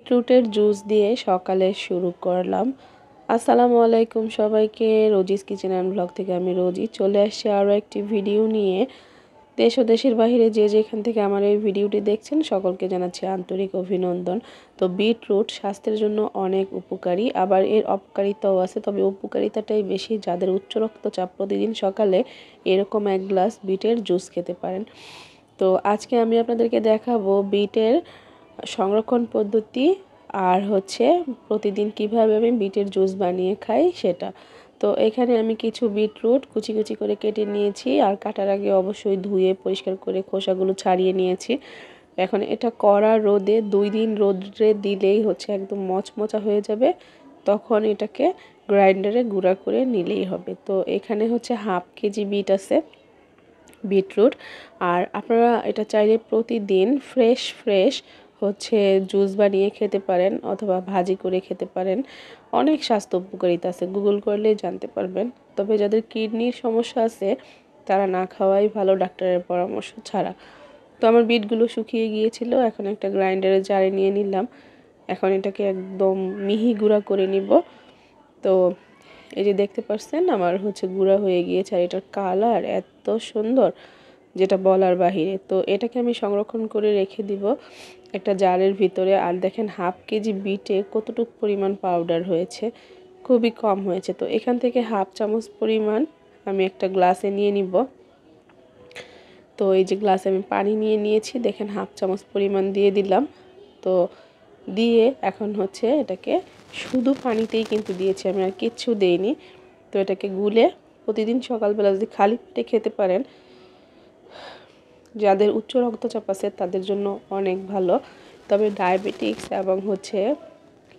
ফ্রুটের juice দিয়ে সকালে শুরু করলাম। আসসালামু আলাইকুম সবাইকে, রোজিস কিচেন অ্যান্ড ব্লগ থেকে আমি রোজি চলে আসছি আরও একটি ভিডিও নিয়ে। দেশ ও দেশের বাইরে যে যেখান থেকে আমার এই ভিডিওটি দেখছেন সকলকে জানাচ্ছি আন্তরিক অভিনন্দন। তো বিটরুট স্বাস্থ্যের জন্য অনেক উপকারী, আবার এর অপকারিতাও আছে, তবে উপকারিতাটাই বেশি। যাদের উচ্চ রক্তচাপ প্রতিদিন সকালে এরকম এক গ্লাস বিটের জুস খেতে পারেন। তো আজকে আমি আপনাদেরকে দেখাবো বিটের সংরক্ষণ পদ্ধতি আর প্রতিদিন কিভাবে আমি বিটের জুস বানিয়ে খাই সেটা। তো এখানে আমি কিছু বিটরুট কুচি কুচি করে কেটে নিয়েছি, আর কাটার আগে অবশ্যই ধুয়ে পরিষ্কার করে খোসাগুলো ছাড়িয়ে নিয়েছি। এখন এটা কড়া রোদে 2 দিন রোদে দিলেই একদম মচমচা হয়ে যাবে, তখন এটাকে গ্রাইন্ডারে গুঁড়া করে নিলেই হবে। তো এখানে হাফ কেজি বিট আছে, বিটরুট। আর আপনারা এটা চাইলে প্রতিদিন ফ্রেশ জুস বানিয়ে খেতে পারেন অথবা ভাজি করে খেতে পারেন। অনেক স্বাস্থ্য উপকারিতা আছে, গুগল করলে জানতে পারবেন। তবে যাদের কিডনির সমস্যা আছে তারা না খাওয়াই ভালো, ডাক্তারের পরামর্শ ছাড়া। তো আমার বিটগুলো শুকিয়ে গিয়েছিল, এখন একটা গ্রাইন্ডারে জারে নিয়ে নিলাম। এখন এটাকে একদম মিহি গুঁড়া করে নিব। তো এই যে দেখতে পাচ্ছেন আমার গুঁড়া হয়ে গিয়েছে, আর এটার কালার এত সুন্দর যেটা বলার বাহিরে। তো এটাকে আমি সংরক্ষণ করে রেখে দিব একটা জারের ভিতরে। আর দেখেন হাফ কেজি বিটে কতটুকু পরিমাণ পাউডার হয়েছে, খুবই কম হয়েছে। তো এখান থেকে হাফ চামচ পরিমাণ আমি একটা গ্লাসে নিয়ে নিব। তো এই যে গ্লাসে আমি পানি নিয়ে নিয়েছি, দেখেন হাফ চামচ পরিমাণ দিয়ে দিলাম। তো দিয়ে এখন এটাকে শুধু পানিতেই কিন্তু দিয়েছি, আমি আর কিচ্ছু দেইনি। তো এটাকে গুলে প্রতিদিন সকালবেলা যদি খালি পেটে খেতে পারেন, যাদের উচ্চ রক্তচাপ আছে তাদের জন্য অনেক ভালো। তবে ডায়াবেটিক্স এবং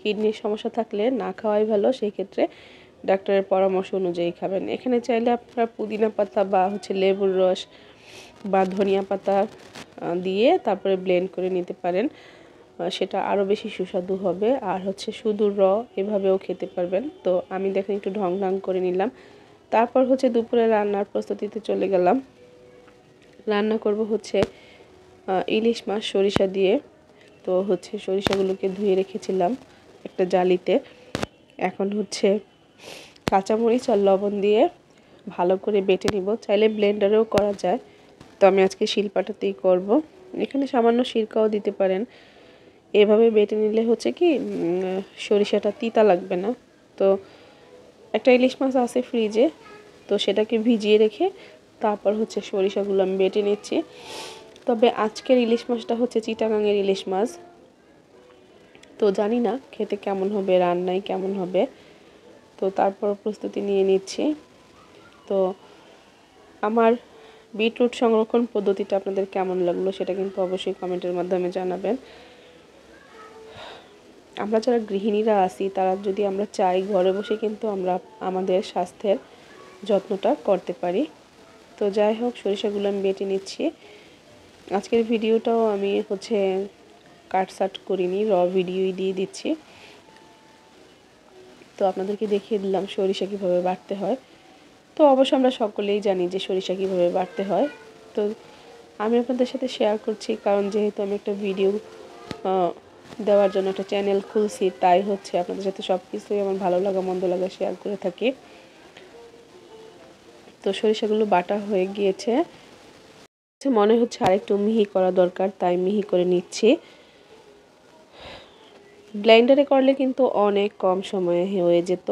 কিডনির সমস্যা থাকলে না খাওয়াই ভালো, সেই ক্ষেত্রে ডাক্তারের পরামর্শ অনুযায়ী খাবেন। এখানে চাইলে আপনারা পুদিনা পাতা বা লেবুর রস বা ধনিয়া পাতা দিয়ে তারপরে ব্লেন্ড করে নিতে পারেন, সেটা আরও বেশি সুস্বাদু হবে। আর শুধু এভাবেও খেতে পারবেন। তো আমি দেখেন একটু ঢং করে নিলাম। তারপর দুপুরে রান্নার প্রস্তুতিতে চলে গেলাম। রান্না করব ইলিশ মাছ সরিষা দিয়ে। তো সরিষাগুলোকে ধুয়ে রেখেছিলাম একটা জালিতে। এখন কাঁচামরিচ আর লবণ দিয়ে ভালো করে বেটে নিব, চাইলে ব্লেন্ডারেও করা যায়। তো আমি আজকে শিলপাটাতেই করব। এখানে সামান্য সিরকাও দিতে পারেন। এভাবে বেটে নিলে কি সরিষাটা তিতা লাগবে না। তো একটা ইলিশ মাছ আছে ফ্রিজে, তো সেটাকে ভিজিয়ে রেখে তারপর সরিষাগুলো আমি বেটে নিচ্ছি। তবে আজকের ইলিশ মাছটা চিটাগাঙের ইলিশ মাছ। তো জানি না খেতে কেমন হবে, রান্নায় কেমন হবে। তো তারপর প্রস্তুতি নিয়ে নিচ্ছি। তো আমার বিটরুট সংরক্ষণ পদ্ধতিটা আপনাদের কেমন লাগলো সেটা কিন্তু অবশ্যই কমেন্টের মাধ্যমে জানাবেন। আমরা যারা গৃহিণীরা আছি তারা যদি আমরা চাই, ঘরে বসে কিন্তু আমরা আমাদের স্বাস্থ্যের যত্নটা করতে পারি। তো যাই হোক, সরিষাগুলো আমি বেটে নিচ্ছি। আজকের ভিডিওটাও আমি কাটসাট করিনি, ভিডিওই দিয়ে দিচ্ছি। তো আপনাদেরকে দেখিয়ে দিলাম সরিষা কীভাবে বাটতে হয়। তো অবশ্য আমরা সকলেই জানি যে সরিষা কীভাবে বাটতে হয়। তো আমি আপনাদের সাথে শেয়ার করছি, কারণ যেহেতু আমি একটা ভিডিও দেওয়ার জন্য একটা চ্যানেল খুলছি, তাই আপনাদের সাথে সব কিছুই আমার ভালো লাগা মন্দ লাগা শেয়ার করে থাকি। তো সরিষাগুলো বাটা হয়ে গিয়েছে, মনে হচ্ছে আরেকটু মিহি করা দরকার, তাই মিহি করে নিচ্ছি। ব্লেন্ডারে করলে কিন্তু অনেক কম সময়ে হয়ে যেত।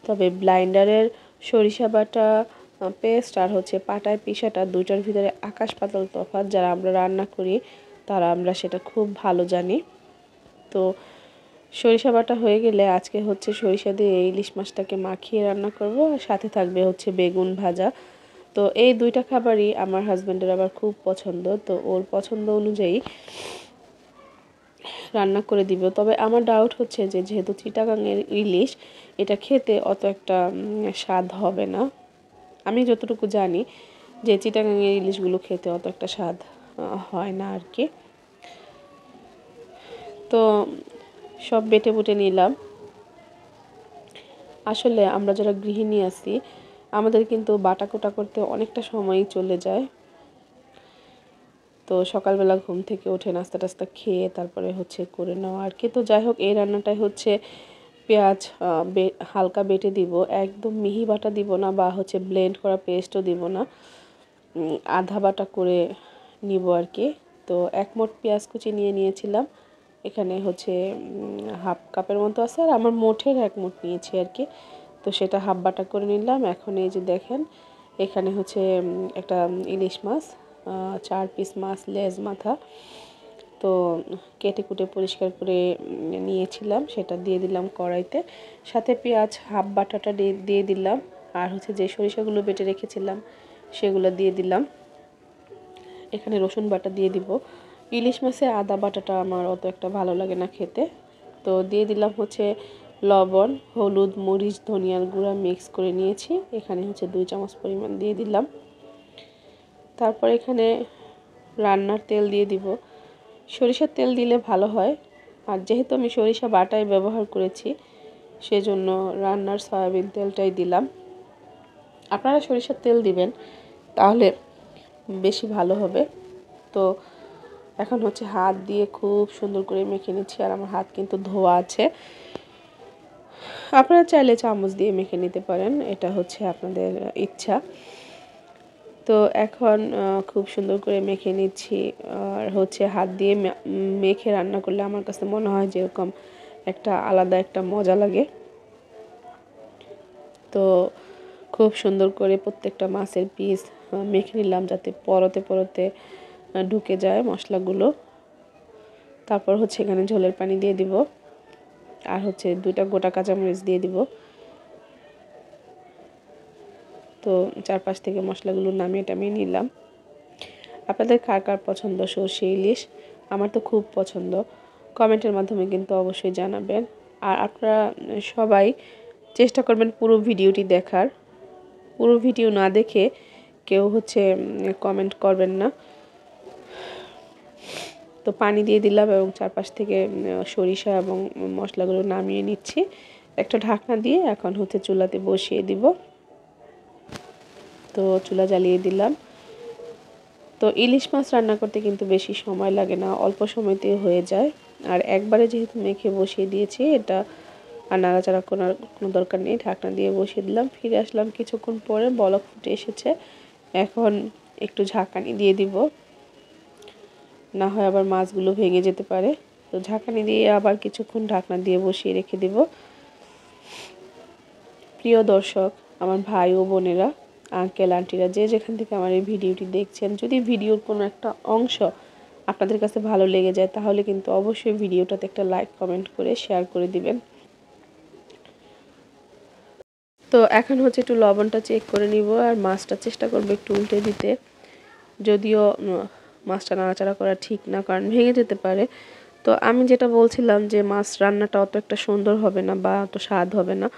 তবে ব্লেন্ডারের সরিষা বাটা পেস্ট আর পাটায় পিষাটা দুইটার ভিতরে আকাশ পাতাল তফাৎ। যারা আমরা রান্না করি তারা আমরা সেটা খুব ভালো জানি। তো সরিষা বাটা হয়ে গেলে আজকে সরিষা দিয়ে ইলিশ মাছটাকে মাখিয়ে রান্না করব, আর সাথে থাকবে বেগুন ভাজা। তো এই দুইটা খাবারই আমার হাজব্যান্ডের আবার খুব পছন্দ, তো ওর পছন্দ অনুযায়ী রান্না করে দিব। তবে আমার ডাউট যে যেহেতু চিটাগাঙের ইলিশ, এটা খেতে অত একটা স্বাদ হবে না। আমি যতটুকু জানি যে চিটাগাঙের ইলিশগুলো খেতে অত একটা স্বাদ হয় না আর কি। তো সব বেটে বুটে নিলাম। আসলে আমরা যারা গৃহিণী আছি আমাদের কিন্তু বাটাকোটা করতে অনেকটা সময়ই চলে যায়। তো সকালবেলা ঘুম থেকে উঠে নাস্তা টাস্তা খেয়ে তারপরে হচ্ছে করে নেওয়া আর কি। তো যাই হোক, এই রান্নাটাই হচ্ছে পেঁয়াজ হালকা বেটে দিব, একদম মিহি বাটা দিব না বা হচ্ছে ব্লেন্ড করা পেস্টও দিব না, আধা বাটা করে নিব আর কি। তো এক মোট পেঁয়াজ কুচি নিয়েছিলাম, এখানে হচ্ছে হাফ কাপের মতো আছে, আর আমার মোটের এক মোট নিয়েছি আর কি। তো সেটা হাফ বাটা করে নিলাম। এখন এই যে দেখেন, এখানে হচ্ছে একটা ইলিশ মাছ, 4 পিস মাছ, লেজ মাথা, তো কেটে কুটে পরিষ্কার করে নিয়েছিলাম, সেটা দিয়ে দিলাম কড়াইতে। সাথে পেঁয়াজ হাফ বাটাটা দিয়ে দিলাম, আর হচ্ছে যে সরিষাগুলো বেটে রেখেছিলাম সেগুলো দিয়ে দিলাম। এখানে রসুন বাটা দিয়ে দিব। ইলিশ মাছে আদা বাটাটা আমার অত একটা ভালো লাগে না খেতে। তো দিয়ে দিলাম হচ্ছে লবণ, হলুদ, মরিচ, ধনিয়ার গুঁড়া মিক্স করে নিয়েছি, এখানে হচ্ছে 2 চামচ পরিমাণ দিয়ে দিলাম। তারপর এখানে রান্নার তেল দিয়ে দিব। সরিষার তেল দিলে ভালো হয়, আর যেহেতু আমি সরিষা বাটাই ব্যবহার করেছি সেজন্য রান্নার সয়াবিন তেলটাই দিলাম। আপনারা সরিষার তেল দিবেন, তাহলে বেশি ভালো হবে। তো এখন হচ্ছে হাত দিয়ে খুব সুন্দর করে মেখে নিচ্ছি, আর আমার হাত কিন্তু ধোয়া আছে। আপনারা চাইলে চামচ দিয়ে মেখে নিতে পারেন, এটা হচ্ছে আপনাদের ইচ্ছা। তো এখন খুব সুন্দর করে মেখে নিচ্ছি, আর হচ্ছে হাত দিয়ে মেখে রান্না করলে আমার কাছে মনে হয় যেরকম একটা আলাদা একটা মজা লাগে। তো খুব সুন্দর করে প্রত্যেকটা মাছের পিস মেখে নিলাম, যাতে পরতে পরতে ঢুকে যায় মশলাগুলো। তারপর হচ্ছে এখানে ঝোলের পানি দিয়ে দিব, আর হচ্ছে 2টা গোটা কাঁচামরিচ দিয়ে দিব। তো চারপাশ থেকে মশলাগুলো নামিয়ে টামিয়ে নিলাম। আপনাদের কার কার পছন্দ সরষে ইলিশ? আমার তো খুব পছন্দ। কমেন্টের মাধ্যমে কিন্তু অবশ্যই জানাবেন। আর আপনারা সবাই চেষ্টা করবেন পুরো ভিডিওটি দেখার। পুরো ভিডিও না দেখে কেউ হচ্ছে কমেন্ট করবেন না। তো পানি দিয়ে দিলাম এবং চারপাশ থেকে সরিষা এবং মশলাগুলো নামিয়ে নিচ্ছি। একটা ঢাকনা দিয়ে এখন হচ্ছে চুলাতে বসিয়ে দিব। তো চুলা জ্বালিয়ে দিলাম। তো ইলিশ মাছ রান্না করতে কিন্তু বেশি সময় লাগে না, অল্প সময়তে হয়ে যায়। আর একবারে যেহেতু মেখে বসিয়ে দিয়েছি, এটা আর নাড়াচাড়া করার কোনো দরকার নেই। ঢাকনা দিয়ে বসিয়ে দিলাম। ফিরে আসলাম কিছুক্ষণ পরে, বলক ফুটে এসেছে। এখন একটু ঝাঁকানি দিয়ে দিব, না হয় আবার মাছগুলো ভেঙে যেতে পারে। তো ঝাঁকানি দিয়ে আবার কিছুক্ষণ ঢাকনা দিয়ে বসিয়ে রেখে দিব। প্রিয় দর্শক, আমার ভাই ও বোনেরা, আঙ্কেল আন্টিরা, যে যেখান থেকে আমার এই ভিডিওটি দেখছেন, যদি ভিডিওর কোনো একটা অংশ আপনাদের কাছে ভালো লেগে যায়, তাহলে কিন্তু অবশ্যই ভিডিওটাতে একটা লাইক কমেন্ট করে শেয়ার করে দিবেন। তো এখন হচ্ছে একটু লবণটা চেক করে নিব, আর মাছটা চেষ্টা করবো একটু উল্টে দিতে। যদিও মাছটা নাড়াচাড়া করা ঠিক না, কারণ ভেঙে যেতে পারে। তো আমি যেটা বলছিলাম যে মাছ রান্নাটা অত একটা সুন্দর হবে না বা অত স্বাদ হবে না,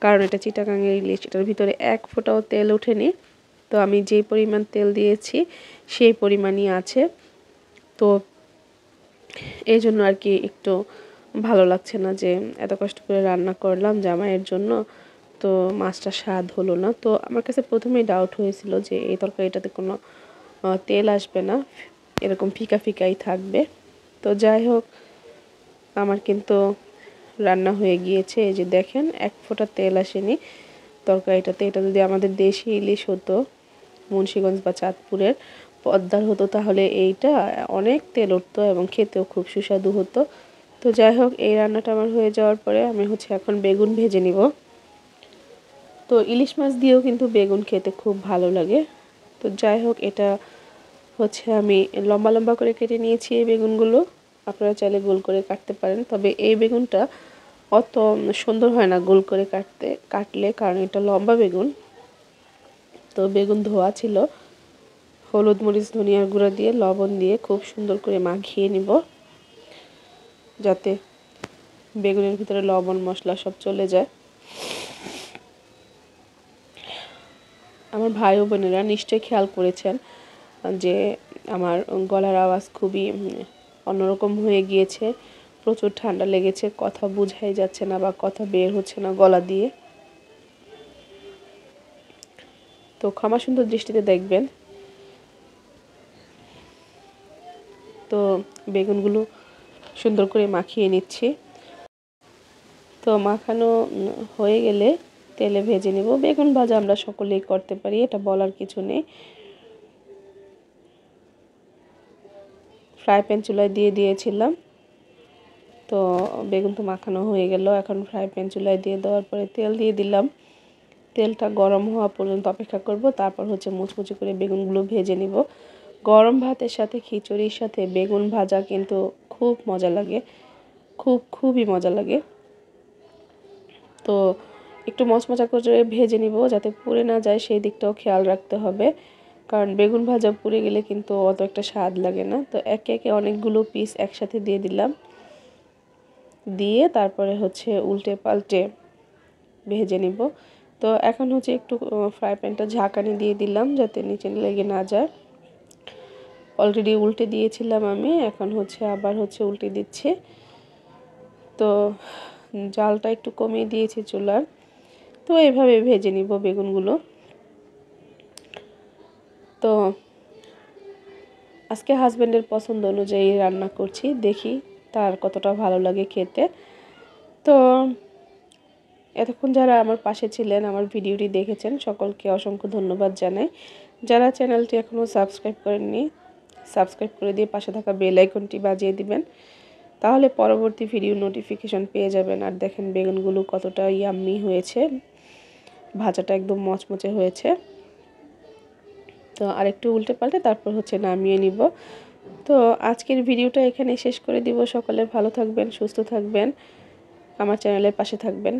কারণ এটা চিটাগাঙের ইলিশ, এটার ভিতরে এক ফোঁটাও তেল ওঠেনি। তো আমি যেই পরিমাণ তেল দিয়েছি সেই পরিমাণই আছে। তো এই জন্য আর কি একটু ভালো লাগছে না যে এত কষ্ট করে রান্না করলাম জামাইয়ের জন্য, তো মাছটা স্বাদ হলো না। তো আমার কাছে প্রথমেই ডাউট হয়েছিল যে এই তরকারিটাতে কোনো তেল আসবে না, এরকম ফিকা ফিকাই থাকবে। তো যাই হোক, আমার কিন্তু রান্না হয়ে গিয়েছে। এই যে দেখেন, এক ফোঁটা তেল আসেনি তরকারিটাতে। এটা যদি আমাদের দেশি ইলিশ হতো, মুন্সিগঞ্জ বা চাঁদপুরের পদ্মার হতো, তাহলে এইটা অনেক তেল উঠতো এবং খেতেও খুব সুস্বাদু হতো। তো যাই হোক, এই রান্নাটা আমার হয়ে যাওয়ার পরে আমি হচ্ছে এখন বেগুন ভেজে নিব। তো ইলিশ মাছ দিয়েও কিন্তু বেগুন খেতে খুব ভালো লাগে। তো যাই হোক, এটা হচ্ছে আমি লম্বা লম্বা করে কেটে নিয়েছি এই বেগুনগুলো। আপনারা চাইলে গোল করে কাটতে পারেন, তবে এই বেগুনটা অত সুন্দর হয় না গোল করে কাটলে, কারণ এটা লম্বা বেগুন। তো বেগুন ধোয়া ছিল, হলুদ, মরিচ, ধনিয়ার গুঁড়া দিয়ে লবণ দিয়ে খুব সুন্দর করে মাখিয়ে নিব, যাতে বেগুনের ভিতরে লবণ মশলা সব চলে যায়। আমার ভাই ও বোনেরা নিশ্চয়ই খেয়াল করেছেন যে আমার গলার আওয়াজ খুবই অন্যরকম হয়ে গিয়েছে। প্রচুর ঠান্ডা লেগেছে, কথা বোঝাই যাচ্ছে না বা কথা বের হচ্ছে না গলা দিয়ে। তো ক্ষমা সুন্দর দৃষ্টিতে দেখবেন। বেগুনগুলো সুন্দর করে মাখিয়ে নিচ্ছি। তো মাখানো হয়ে গেলে তেলে ভেজে নেব। বেগুন ভাজা আমরা সকলেই করতে পারি, এটা বলার কিছু নেই। ফ্রাই প্যান চুলায় দিয়ে দিয়েছিলাম। তো বেগুন তো মাখানো হয়ে গেল, এখন ফ্রাই প্যান চুলায় দিয়ে দেওয়ার পরে তেল দিয়ে দিলাম। তেলটা গরম হওয়া পর্যন্ত অপেক্ষা করব, তারপর হচ্ছে মুচমুচে করে বেগুনগুলো ভেজে নিব। গরম ভাতের সাথে খিচুড়ির সাথে বেগুন ভাজা কিন্তু খুব মজা লাগে, খুবই মজা লাগে। তো একটু মচমচা করে ভেজে নিব, যাতে পুড়ে না যায় সেই দিকটাও খেয়াল রাখতে হবে, কারণ বেগুন ভাজা পুড়ে গেলে কিন্তু অত একটা স্বাদ লাগে না। তো একে একে অনেকগুলো পিস একসাথে দিয়ে দিলাম, দিয়ে তারপরে হচ্ছে উল্টে পাল্টে ভেজে নিব। তো এখন হচ্ছে একটু ফ্রাই প্যানটা ঝাঁকানি দিয়ে দিলাম যাতে নিচে লেগে না যায়। অলরেডি উল্টে দিয়েছিলাম আমি, এখন হচ্ছে আবার হচ্ছে উল্টে দিচ্ছি। তো জালটা একটু কমিয়ে দিয়েছি চুলার। তো এইভাবে ভেজে নিব বেগুনগুলো। তো আজকে হাজব্যান্ডের পছন্দ অনুযায়ী রান্না করছি, দেখি তার কতটা ভালো লাগে খেতে। তো এতক্ষণ যারা আমার পাশে ছিলেন, আমার ভিডিওটি দেখেছেন, সকলকে অসংখ্য ধন্যবাদ জানাই। যারা চ্যানেলটি এখনও সাবস্ক্রাইব করেননি, সাবস্ক্রাইব করে দিয়ে পাশে থাকা বেল আইকনটি বাজিয়ে দিবেন, তাহলে পরবর্তী ভিডিও নোটিফিকেশন পেয়ে যাবেন। আর দেখেন বেগুনগুলো কতটা ইয়াম্মি হয়েছে, ভাজাটা একদম মচমচে হয়েছে। তো আরেকটু উল্টে পাল্টে তারপর হচ্ছে নামিয়ে নিব। তো আজকের ভিডিওটা এখানে শেষ করে দিব। সকলে ভালো থাকবেন, সুস্থ থাকবেন, আমার চ্যানেলের পাশে থাকবেন।